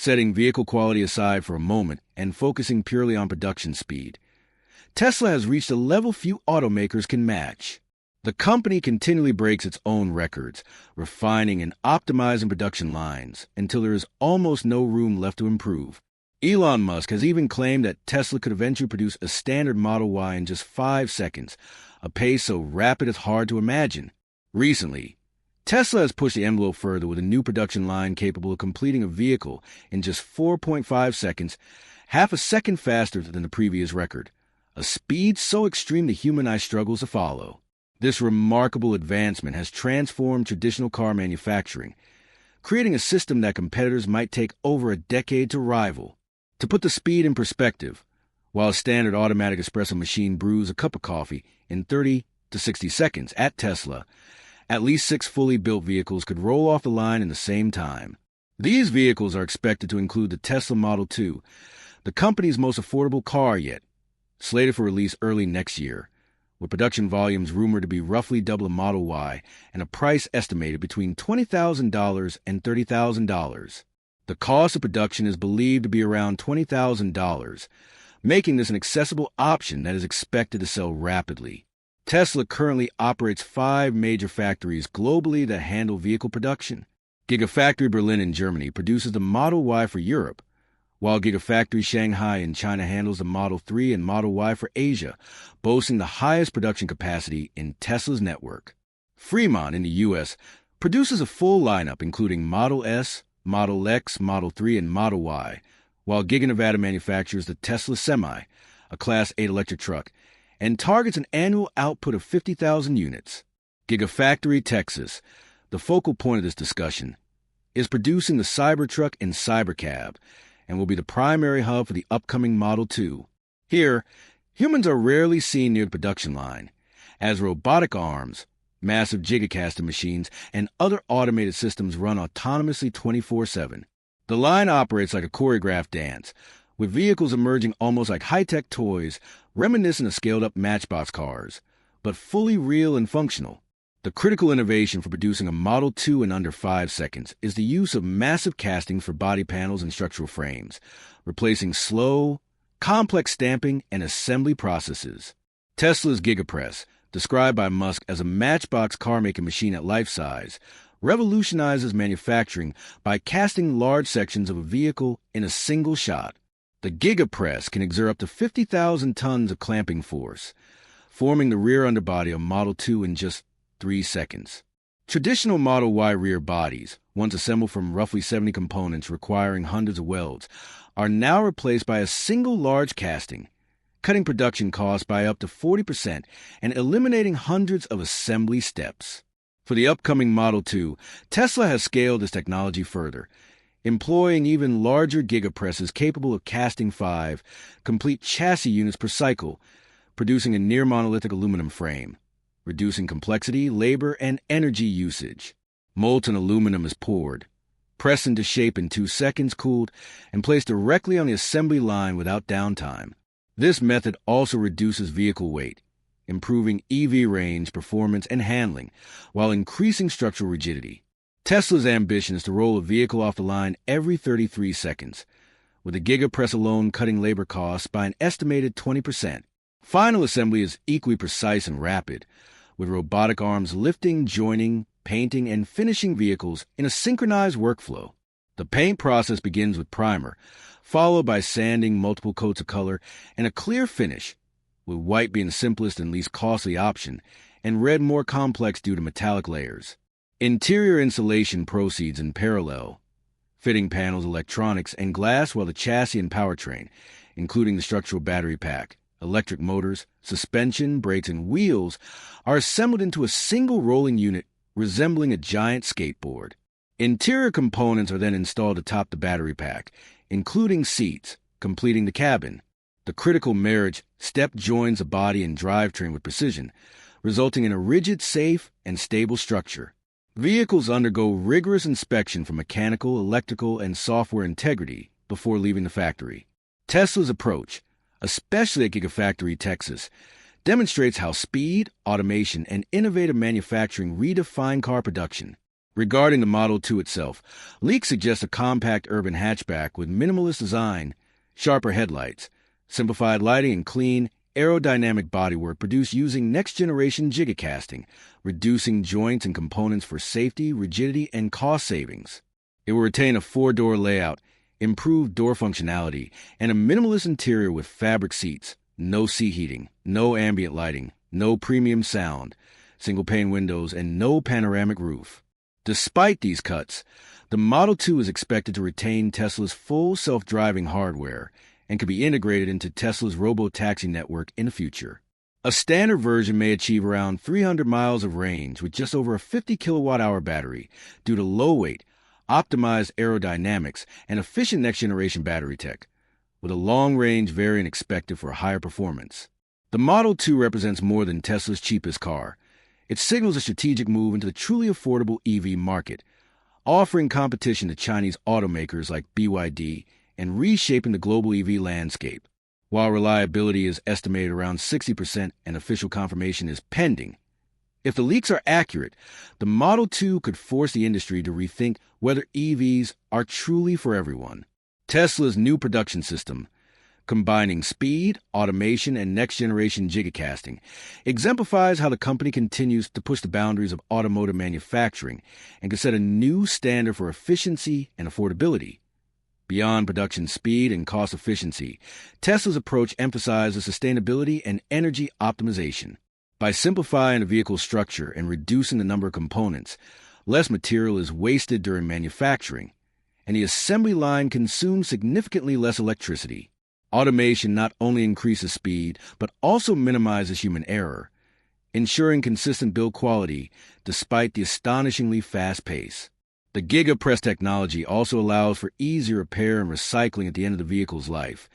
Setting vehicle quality aside for a moment and focusing purely on production speed, Tesla has reached a level few automakers can match. The company continually breaks its own records, refining and optimizing production lines until there is almost no room left to improve. Elon Musk has even claimed that Tesla could eventually produce a standard Model Y in just 5 seconds, a pace so rapid it's hard to imagine. Recently, Tesla has pushed the envelope further with a new production line capable of completing a vehicle in just 4.5 seconds, half a second faster than the previous record, a speed so extreme the human eye struggles to follow. This remarkable advancement has transformed traditional car manufacturing, creating a system that competitors might take over a decade to rival. To put the speed in perspective, while a standard automatic espresso machine brews a cup of coffee in 30 to 60 seconds at Tesla, at least 6 fully built vehicles could roll off the line in the same time. These vehicles are expected to include the Tesla Model 2, the company's most affordable car yet, slated for release early next year, with production volumes rumored to be roughly double a Model Y and a price estimated between $20,000 and $30,000. The cost of production is believed to be around $20,000, making this an accessible option that is expected to sell rapidly. Tesla currently operates 5 major factories globally that handle vehicle production. Gigafactory Berlin in Germany produces the Model Y for Europe, while Gigafactory Shanghai in China handles the Model 3 and Model Y for Asia, boasting the highest production capacity in Tesla's network. Fremont in the U.S. produces a full lineup including Model S, Model X, Model 3, and Model Y, while Giga Nevada manufactures the Tesla Semi, a Class 8 electric truck, and targets an annual output of 50,000 units. Gigafactory Texas, the focal point of this discussion, is producing the Cybertruck and Cybercab, and will be the primary hub for the upcoming Model 2. Here, humans are rarely seen near the production line, as robotic arms, massive gigacasting machines, and other automated systems run autonomously 24/7. The line operates like a choreographed dance, with vehicles emerging almost like high-tech toys reminiscent of scaled-up Matchbox cars, but fully real and functional. The critical innovation for producing a Model 2 in under 5 seconds is the use of massive castings for body panels and structural frames, replacing slow, complex stamping and assembly processes. Tesla's GigaPress, described by Musk as a Matchbox car-making machine at life size, revolutionizes manufacturing by casting large sections of a vehicle in a single shot. The GigaPress can exert up to 50,000 tons of clamping force, forming the rear underbody of Model 2 in just 3 seconds. Traditional Model Y rear bodies, once assembled from roughly 70 components requiring hundreds of welds, are now replaced by a single large casting, cutting production costs by up to 40% and eliminating hundreds of assembly steps. For the upcoming Model 2, Tesla has scaled this technology further, employing even larger gigapresses capable of casting 5 complete chassis units per cycle, producing a near-monolithic aluminum frame, reducing complexity, labor, and energy usage. Molten aluminum is poured, pressed into shape in 2 seconds, cooled, and placed directly on the assembly line without downtime. This method also reduces vehicle weight, improving EV range, performance, and handling, while increasing structural rigidity. Tesla's ambition is to roll a vehicle off the line every 33 seconds, with the GigaPress alone cutting labor costs by an estimated 20%. Final assembly is equally precise and rapid, with robotic arms lifting, joining, painting, and finishing vehicles in a synchronized workflow. The paint process begins with primer, followed by sanding multiple coats of color and a clear finish, with white being the simplest and least costly option, and red more complex due to metallic layers. Interior insulation proceeds in parallel, fitting panels, electronics, and glass, while the chassis and powertrain, including the structural battery pack, electric motors, suspension, brakes, and wheels, are assembled into a single rolling unit resembling a giant skateboard. Interior components are then installed atop the battery pack, including seats, completing the cabin. The critical marriage step joins the body and drivetrain with precision, resulting in a rigid, safe, and stable structure. Vehicles undergo rigorous inspection for mechanical, electrical, and software integrity before leaving the factory. Tesla's approach, especially at Gigafactory Texas, demonstrates how speed, automation, and innovative manufacturing redefine car production. Regarding the Model 2 itself, leaks suggest a compact urban hatchback with minimalist design, sharper headlights, simplified lighting, and clean, aerodynamic bodywork produced using next-generation Giga casting, reducing joints and components for safety, rigidity, and cost savings. It will retain a four-door layout, improved door functionality, and a minimalist interior with fabric seats, no seat heating, no ambient lighting, no premium sound, single-pane windows, and no panoramic roof. Despite these cuts, the Model 2 is expected to retain Tesla's full self-driving hardware and could be integrated into Tesla's robo-taxi network in the future. A standard version may achieve around 300 miles of range with just over a 50 kilowatt-hour battery due to low weight, optimized aerodynamics, and efficient next-generation battery tech, with a long-range variant expected for higher performance. The Model 2 represents more than Tesla's cheapest car. It signals a strategic move into the truly affordable EV market, offering competition to Chinese automakers like BYD and reshaping the global EV landscape. While reliability is estimated around 60% and official confirmation is pending, if the leaks are accurate, the Model 2 could force the industry to rethink whether EVs are truly for everyone. Tesla's new production system, combining speed, automation, and next-generation gigacasting, exemplifies how the company continues to push the boundaries of automotive manufacturing and can set a new standard for efficiency and affordability. Beyond production speed and cost efficiency, Tesla's approach emphasizes sustainability and energy optimization. By simplifying the vehicle structure and reducing the number of components, less material is wasted during manufacturing, and the assembly line consumes significantly less electricity. Automation not only increases speed, but also minimizes human error, ensuring consistent build quality despite the astonishingly fast pace. The Giga press technology also allows for easy repair and recycling at the end of the vehicle's life,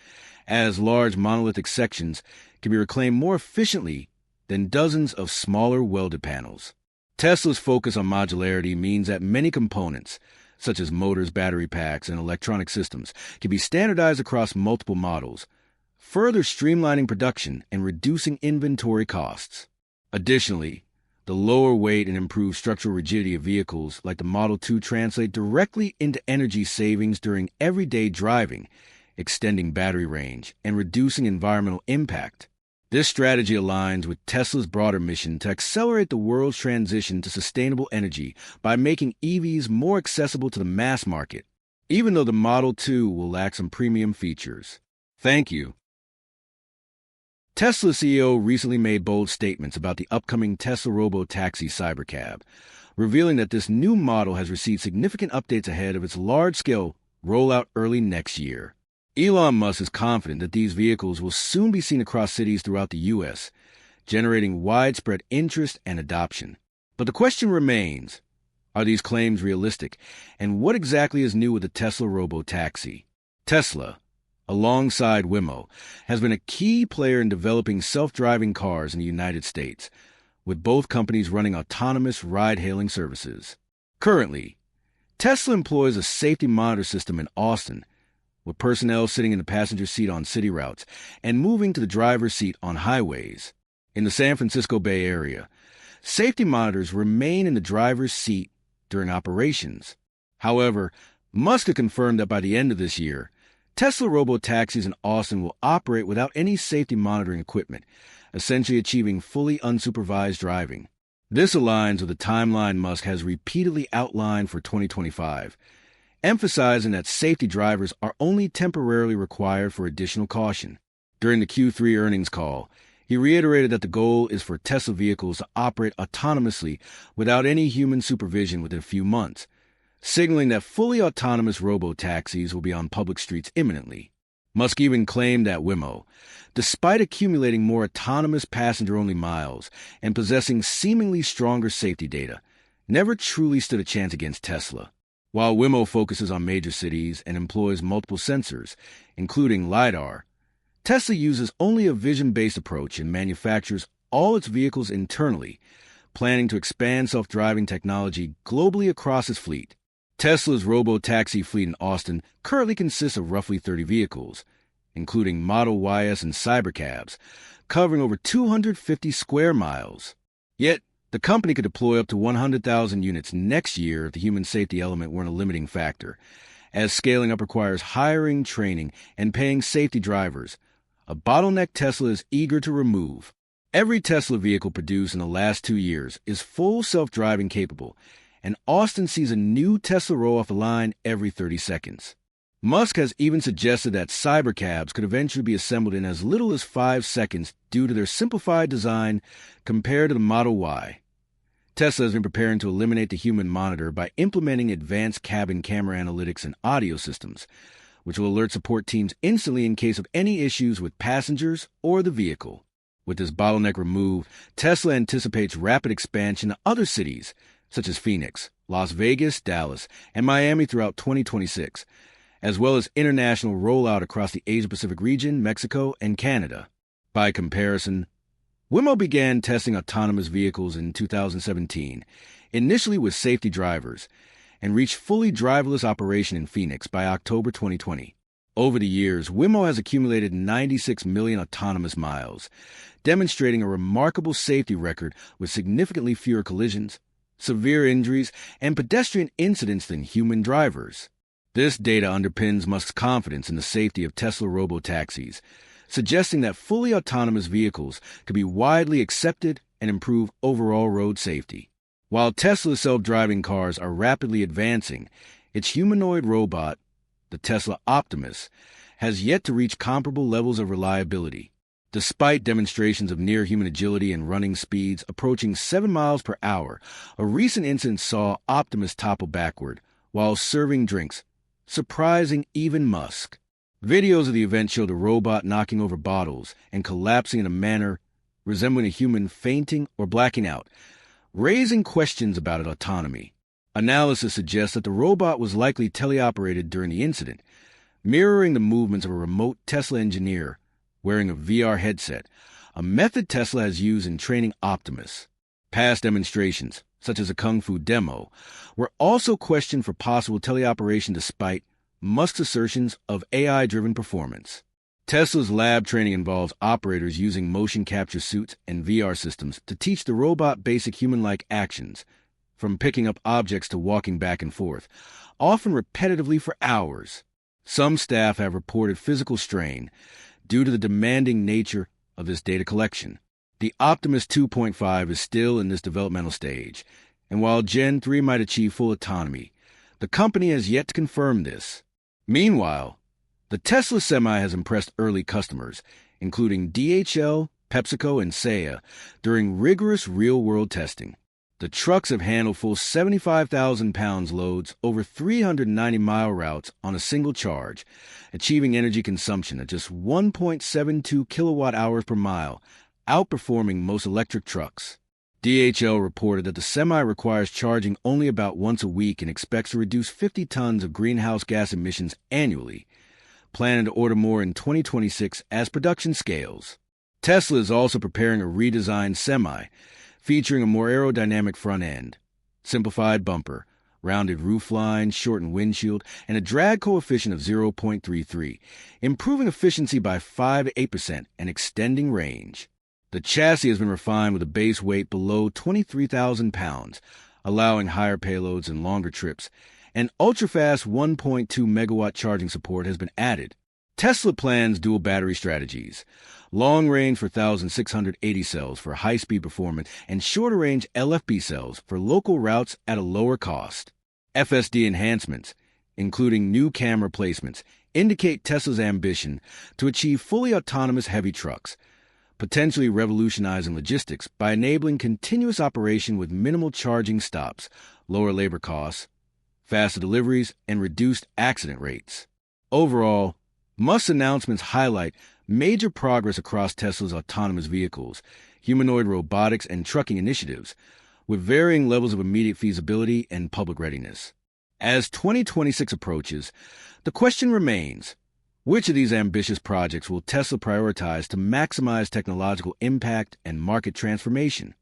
as large monolithic sections can be reclaimed more efficiently than dozens of smaller welded panels. Tesla's focus on modularity means that many components, such as motors, battery packs, and electronic systems, can be standardized across multiple models, further streamlining production and reducing inventory costs. Additionally, the lower weight and improved structural rigidity of vehicles like the Model 2 translate directly into energy savings during everyday driving, extending battery range and reducing environmental impact. This strategy aligns with Tesla's broader mission to accelerate the world's transition to sustainable energy by making EVs more accessible to the mass market, even though the Model 2 will lack some premium features. Thank you. Tesla CEO recently made bold statements about the upcoming Tesla Robo-Taxi Cybercab, revealing that this new model has received significant updates ahead of its large-scale rollout early next year. Elon Musk is confident that these vehicles will soon be seen across cities throughout the U.S., generating widespread interest and adoption. But the question remains, are these claims realistic, and what exactly is new with the Tesla Robo-Taxi? Tesla, alongside Waymo, has been a key player in developing self-driving cars in the United States, with both companies running autonomous ride-hailing services. Currently, Tesla employs a safety monitor system in Austin, with personnel sitting in the passenger seat on city routes and moving to the driver's seat on highways. In the San Francisco Bay Area, safety monitors remain in the driver's seat during operations. However, Musk confirmed that by the end of this year, Tesla robo-taxis in Austin will operate without any safety monitoring equipment, essentially achieving fully unsupervised driving. This aligns with the timeline Musk has repeatedly outlined for 2025, emphasizing that safety drivers are only temporarily required for additional caution. During the Q3 earnings call, he reiterated that the goal is for Tesla vehicles to operate autonomously without any human supervision within a few months, signaling that fully autonomous robo-taxis will be on public streets imminently. Musk even claimed that Waymo, despite accumulating more autonomous passenger-only miles and possessing seemingly stronger safety data, never truly stood a chance against Tesla. While Waymo focuses on major cities and employs multiple sensors, including LiDAR, Tesla uses only a vision-based approach and manufactures all its vehicles internally, planning to expand self-driving technology globally across its fleet. Tesla's robo-taxi fleet in Austin currently consists of roughly 30 vehicles, including Model Ys and Cybercabs, covering over 250 square miles. Yet, The company could deploy up to 100,000 units next year if the human safety element weren't a limiting factor, as scaling up requires hiring, training, and paying safety drivers, a bottleneck Tesla is eager to remove. Every Tesla vehicle produced in the last 2 years is full self-driving capable, and Austin sees a new Tesla roll off the line every 30 seconds. Musk has even suggested that cybercabs could eventually be assembled in as little as 5 seconds due to their simplified design compared to the Model Y. Tesla has been preparing to eliminate the human monitor by implementing advanced cabin camera analytics and audio systems, which will alert support teams instantly in case of any issues with passengers or the vehicle. With this bottleneck removed, Tesla anticipates rapid expansion to other cities, such as Phoenix, Las Vegas, Dallas, and Miami throughout 2026, as well as international rollout across the Asia-Pacific region, Mexico, and Canada. By comparison, Waymo began testing autonomous vehicles in 2017, initially with safety drivers, and reached fully driverless operation in Phoenix by October 2020. Over the years, Waymo has accumulated 96 million autonomous miles, demonstrating a remarkable safety record with significantly fewer collisions, severe injuries, and pedestrian incidents than human drivers. This data underpins Musk's confidence in the safety of Tesla robotaxis, suggesting that fully autonomous vehicles could be widely accepted and improve overall road safety. While Tesla's self-driving cars are rapidly advancing, its humanoid robot, the Tesla Optimus, has yet to reach comparable levels of reliability. Despite demonstrations of near-human agility and running speeds approaching 7 miles per hour, a recent incident saw Optimus topple backward while serving drinks, surprising even Musk. Videos of the event show the robot knocking over bottles and collapsing in a manner resembling a human fainting or blacking out, raising questions about its autonomy. Analysis suggests that the robot was likely teleoperated during the incident, mirroring the movements of a remote Tesla engineer wearing a VR headset, a method Tesla has used in training Optimus. Past demonstrations, such as a Kung Fu demo, were also questioned for possible teleoperation despite Musk's assertions of AI-driven performance. Tesla's lab training involves operators using motion capture suits and VR systems to teach the robot basic human-like actions, from picking up objects to walking back and forth, often repetitively for hours. Some staff have reported physical strain due to the demanding nature of this data collection. The Optimus 2.5 is still in this developmental stage, and while Gen 3 might achieve full autonomy, the company has yet to confirm this. Meanwhile, the Tesla Semi has impressed early customers, including DHL, PepsiCo, and Saya, during rigorous real-world testing. The trucks have handled full 75,000 pounds loads over 390-mile routes on a single charge, achieving energy consumption at just 1.72 kilowatt-hours per mile, outperforming most electric trucks. DHL reported that the Semi requires charging only about once a week and expects to reduce 50 tons of greenhouse gas emissions annually, planning to order more in 2026 as production scales. Tesla is also preparing a redesigned Semi, featuring a more aerodynamic front end, simplified bumper, rounded roofline, shortened windshield, and a drag coefficient of 0.33, improving efficiency by 5 to 8% and extending range. The chassis has been refined with a base weight below 23,000 pounds, allowing higher payloads and longer trips, and ultra-fast 1.2 megawatt charging support has been added. Tesla plans dual battery strategies, long range for 1,680 cells for high-speed performance and shorter range LFP cells for local routes at a lower cost. FSD enhancements, including new camera placements, indicate Tesla's ambition to achieve fully autonomous heavy trucks, potentially revolutionizing logistics by enabling continuous operation with minimal charging stops, lower labor costs, faster deliveries, and reduced accident rates. Overall, Musk's announcements highlight major progress across Tesla's autonomous vehicles, humanoid robotics, and trucking initiatives, with varying levels of immediate feasibility and public readiness. As 2026 approaches, the question remains, which of these ambitious projects will Tesla prioritize to maximize technological impact and market transformation?